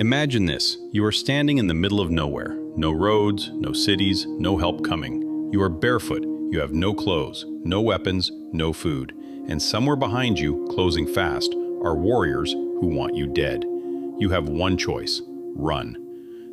Imagine this. You are standing in the middle of nowhere. No roads, no cities, no help coming. You are barefoot. You have no clothes, no weapons, no food. And somewhere behind you, closing fast, are warriors who want you dead. You have one choice: run.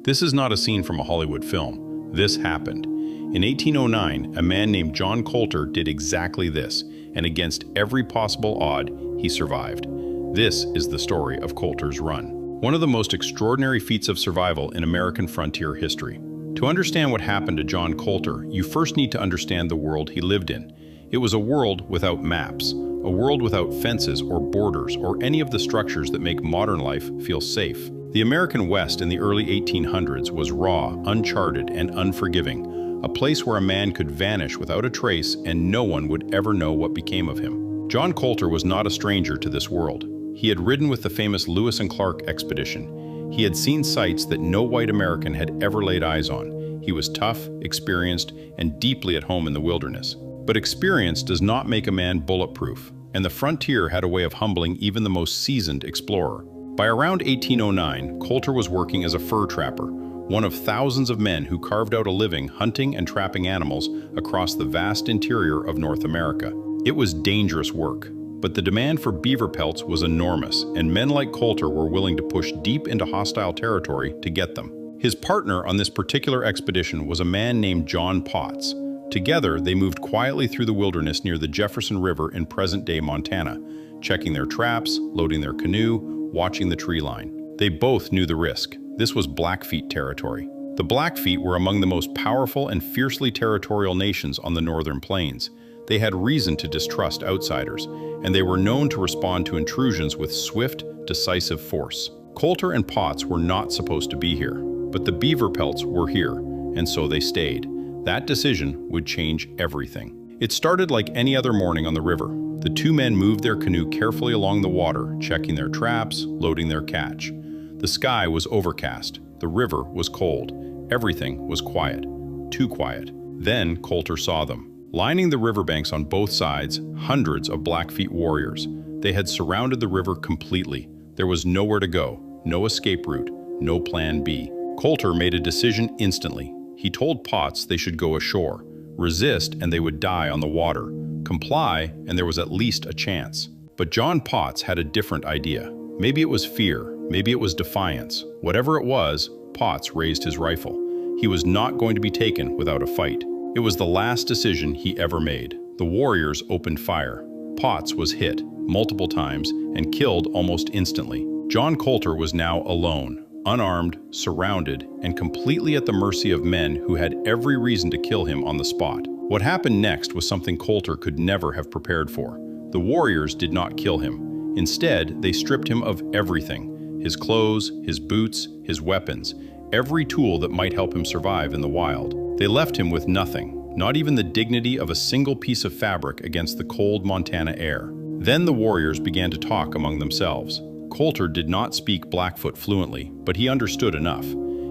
This is not a scene from a Hollywood film. This happened. In 1809, a man named John Colter did exactly this, and against every possible odd, he survived. This is the story of Colter's Run. One of the most extraordinary feats of survival in American frontier history. To understand what happened to John Colter, you first need to understand the world he lived in. It was a world without maps, a world without fences or borders or any of the structures that make modern life feel safe. The American West in the early 1800s was raw, uncharted, and unforgiving, a place where a man could vanish without a trace and no one would ever know what became of him. John Colter was not a stranger to this world. He had ridden with the famous Lewis and Clark expedition. He had seen sights that no white American had ever laid eyes on. He was tough, experienced, and deeply at home in the wilderness. But experience does not make a man bulletproof, and the frontier had a way of humbling even the most seasoned explorer. By around 1809, Colter was working as a fur trapper, one of thousands of men who carved out a living hunting and trapping animals across the vast interior of North America. It was dangerous work, but the demand for beaver pelts was enormous, and men like Colter were willing to push deep into hostile territory to get them. His partner on this particular expedition was a man named John Potts. Together, they moved quietly through the wilderness near the Jefferson River in present-day Montana, checking their traps, loading their canoe, watching the tree line. They both knew the risk. This was Blackfeet territory. The Blackfeet were among the most powerful and fiercely territorial nations on the northern plains. They had reason to distrust outsiders, and they were known to respond to intrusions with swift, decisive force. Colter and Potts were not supposed to be here, but the beaver pelts were here, and so they stayed. That decision would change everything. It started like any other morning on the river. The two men moved their canoe carefully along the water, checking their traps, loading their catch. The sky was overcast. The river was cold. Everything was quiet. Too quiet. Then Colter saw them. Lining the riverbanks on both sides, hundreds of Blackfeet warriors. They had surrounded the river completely. There was nowhere to go, no escape route, no plan B. Colter made a decision instantly. He told Potts they should go ashore. Resist and they would die on the water. Comply and there was at least a chance. But John Potts had a different idea. Maybe it was fear, maybe it was defiance. Whatever it was, Potts raised his rifle. He was not going to be taken without a fight. It was the last decision he ever made. The warriors opened fire. Potts was hit multiple times and killed almost instantly. John Colter was now alone, unarmed, surrounded, and completely at the mercy of men who had every reason to kill him on the spot. What happened next was something Colter could never have prepared for. The warriors did not kill him. Instead, they stripped him of everything: his clothes, his boots, his weapons, every tool that might help him survive in the wild. They left him with nothing, not even the dignity of a single piece of fabric against the cold Montana air. Then the warriors began to talk among themselves. Colter did not speak Blackfoot fluently, but he understood enough.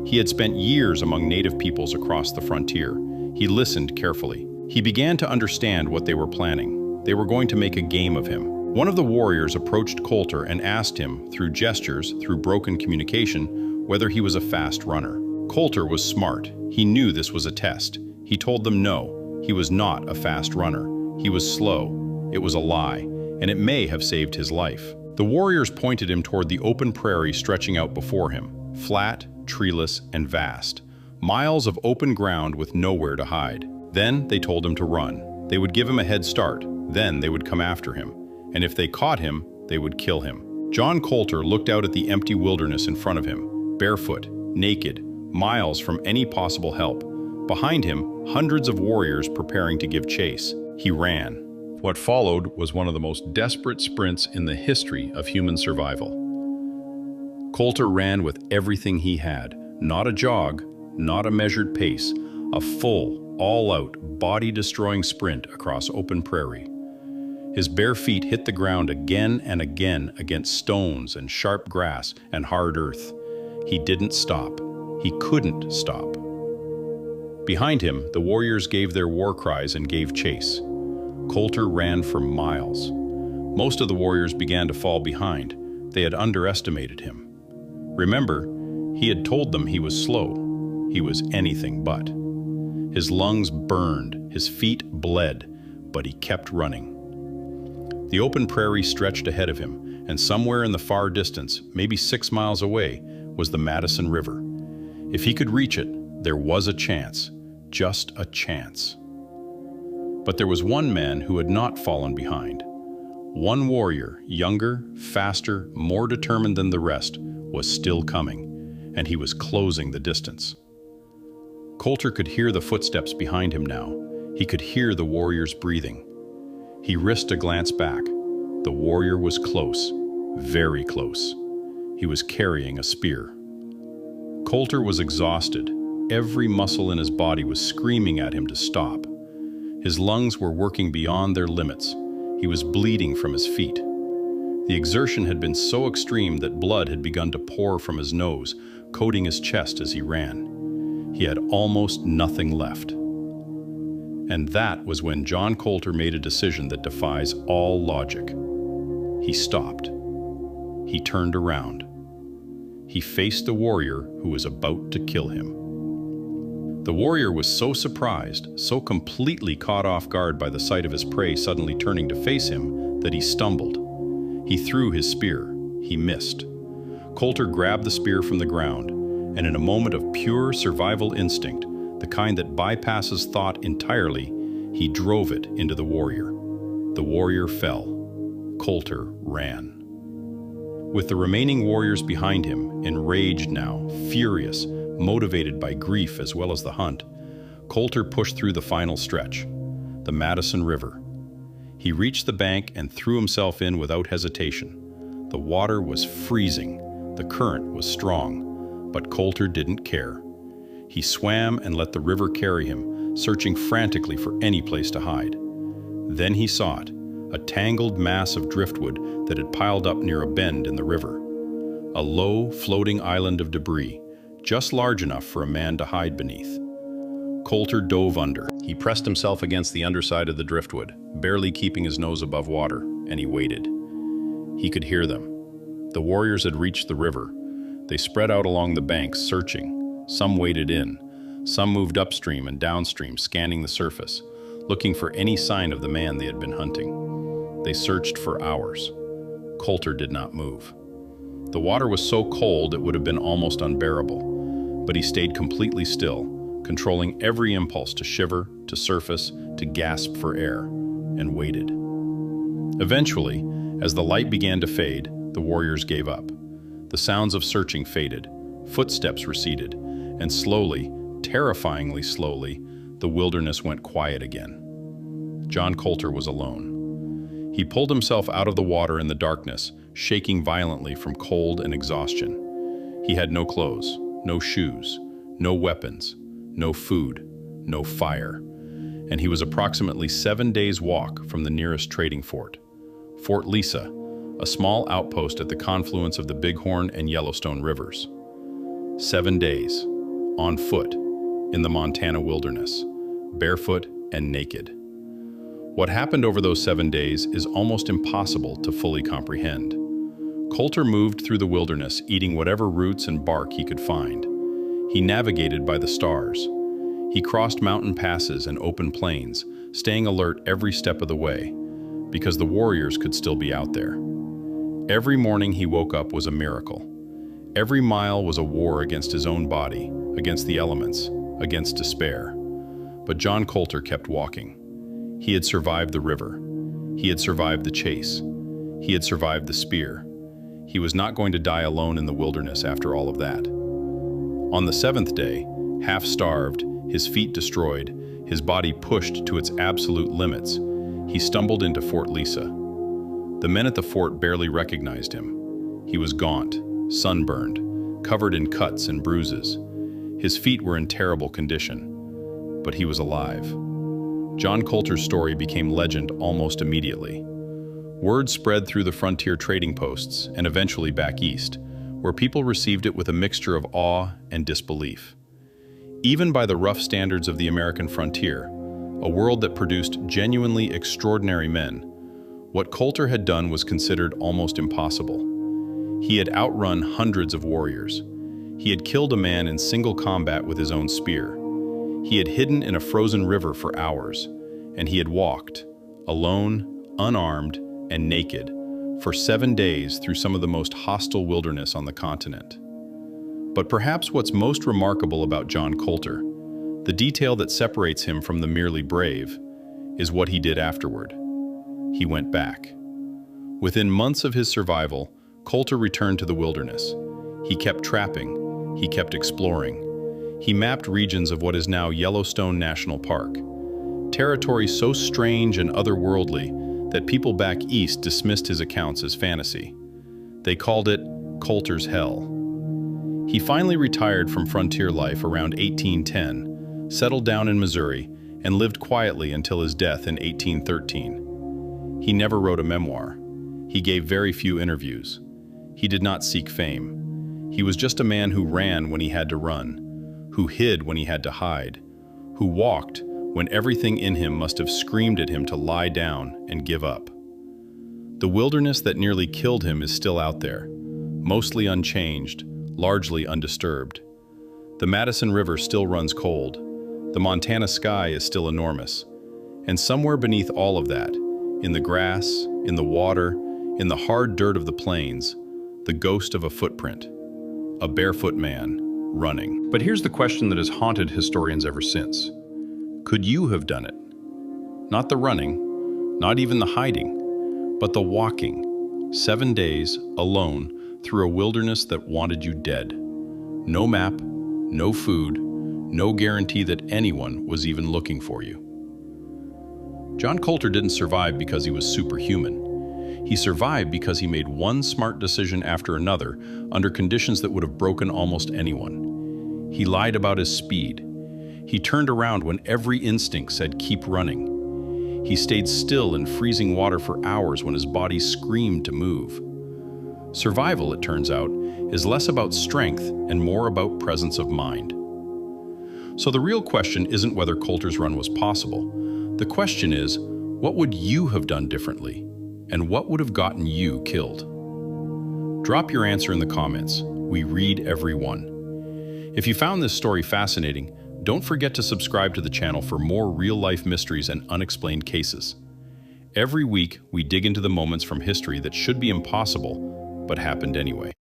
He had spent years among native peoples across the frontier. He listened carefully. He began to understand what they were planning. They were going to make a game of him. One of the warriors approached Colter and asked him, through gestures, through broken communication, whether he was a fast runner. Colter was smart. He knew this was a test. He told them no, he was not a fast runner. He was slow. It was a lie, and it may have saved his life. The warriors pointed him toward the open prairie stretching out before him, flat, treeless, and vast. Miles of open ground with nowhere to hide. Then they told him to run. They would give him a head start. Then they would come after him. And if they caught him, they would kill him. John Colter looked out at the empty wilderness in front of him, barefoot, naked, miles from any possible help. Behind him, hundreds of warriors preparing to give chase. He ran. What followed was one of the most desperate sprints in the history of human survival. Colter ran with everything he had, not a jog, not a measured pace, a full, all-out, body-destroying sprint across open prairie. His bare feet hit the ground again and again against stones and sharp grass and hard earth. He didn't stop. He couldn't stop. Behind him, the warriors gave their war cries and gave chase. Colter ran for miles. Most of the warriors began to fall behind. They had underestimated him. Remember, He had told them he was slow. He was anything but. His lungs burned, his feet bled, but he kept running. The open prairie stretched ahead of him, and somewhere in the far distance, maybe 6 miles away, was the Madison River. If he could reach it, there was a chance, just a chance. But there was one man who had not fallen behind. One warrior, younger, faster, more determined than the rest, was still coming, and he was closing the distance. Colter could hear the footsteps behind him now. He could hear the warrior's breathing. He risked a glance back. The warrior was close, very close. He was carrying a spear. Colter was exhausted. Every muscle in his body was screaming at him to stop. His lungs were working beyond their limits. He was bleeding from his feet. The exertion had been so extreme that blood had begun to pour from his nose, coating his chest as he ran. He had almost nothing left. And that was when John Colter made a decision that defies all logic. He stopped. He turned around. He faced the warrior who was about to kill him. The warrior was so surprised, so completely caught off guard by the sight of his prey suddenly turning to face him, that he stumbled. He threw his spear. He missed. Colter grabbed the spear from the ground, and in a moment of pure survival instinct, the kind that bypasses thought entirely, he drove it into the warrior. The warrior fell. Colter ran. With the remaining warriors behind him, enraged now, furious, motivated by grief as well as the hunt, Colter pushed through the final stretch, the Madison River. He reached the bank and threw himself in without hesitation. The water was freezing, the current was strong, but Colter didn't care. He swam and let the river carry him, searching frantically for any place to hide. Then he saw it, a tangled mass of driftwood that had piled up near a bend in the river. A low, floating island of debris, just large enough for a man to hide beneath. Colter dove under. He pressed himself against the underside of the driftwood, barely keeping his nose above water, and he waited. He could hear them. The warriors had reached the river. They spread out along the banks, searching. Some waded in. Some moved upstream and downstream, scanning the surface, looking for any sign of the man they had been hunting. They searched for hours. Colter did not move. The water was so cold it would have been almost unbearable, but he stayed completely still, controlling every impulse to shiver, to surface, to gasp for air, and waited. Eventually, as the light began to fade, the warriors gave up. The sounds of searching faded, footsteps receded, and slowly, terrifyingly slowly, the wilderness went quiet again. John Colter was alone. He pulled himself out of the water in the darkness, shaking violently from cold and exhaustion. He had no clothes, no shoes, no weapons, no food, no fire, and he was approximately 7 days' walk from the nearest trading fort, Fort Lisa, a small outpost at the confluence of the Bighorn and Yellowstone rivers. 7 days, on foot, in the Montana wilderness, barefoot and naked. What happened over those 7 days is almost impossible to fully comprehend. Colter moved through the wilderness, eating whatever roots and bark he could find. He navigated by the stars. He crossed mountain passes and open plains, staying alert every step of the way, because the warriors could still be out there. Every morning he woke up was a miracle. Every mile was a war against his own body, against the elements, against despair. But John Colter kept walking. He had survived the river. He had survived the chase. He had survived the spear. He was not going to die alone in the wilderness after all of that. On the 7th day, half-starved, his feet destroyed, his body pushed to its absolute limits, he stumbled into Fort Lisa. The men at the fort barely recognized him. He was gaunt, sunburned, covered in cuts and bruises. His feet were in terrible condition, but he was alive. John Colter's story became legend almost immediately. Word spread through the frontier trading posts and eventually back east, where people received it with a mixture of awe and disbelief. Even by the rough standards of the American frontier, a world that produced genuinely extraordinary men, what Colter had done was considered almost impossible. He had outrun hundreds of warriors. He had killed a man in single combat with his own spear. He had hidden in a frozen river for hours, and he had walked, alone, unarmed, and naked, for 7 days through some of the most hostile wilderness on the continent. But perhaps what's most remarkable about John Colter, the detail that separates him from the merely brave, is what he did afterward. He went back. Within months of his survival, Colter returned to the wilderness. He kept trapping. He kept exploring. He mapped regions of what is now Yellowstone National Park, territory so strange and otherworldly that people back east dismissed his accounts as fantasy. They called it Colter's Hell. He finally retired from frontier life around 1810, settled down in Missouri, and lived quietly until his death in 1813. He never wrote a memoir. He gave very few interviews. He did not seek fame. He was just a man who ran when he had to run, who hid when he had to hide, who walked when everything in him must have screamed at him to lie down and give up. The wilderness that nearly killed him is still out there, mostly unchanged, largely undisturbed. The Madison River still runs cold. The Montana sky is still enormous. And somewhere beneath all of that, in the grass, in the water, in the hard dirt of the plains, the ghost of a footprint, a barefoot man running. But here's the question that has haunted historians ever since. Could you have done it? Not the running, not even the hiding, but the walking, 7 days, alone, through a wilderness that wanted you dead. No map, no food, no guarantee that anyone was even looking for you. John Colter didn't survive because he was superhuman. He survived because he made one smart decision after another under conditions that would have broken almost anyone. He lied about his speed. He turned around when every instinct said keep running. He stayed still in freezing water for hours when his body screamed to move. Survival, it turns out, is less about strength and more about presence of mind. So the real question isn't whether Colter's run was possible. The question is, what would you have done differently? And what would have gotten you killed? Drop your answer in the comments. We read every one. If you found this story fascinating, don't forget to subscribe to the channel for more real-life mysteries and unexplained cases. Every week, we dig into the moments from history that should be impossible, but happened anyway.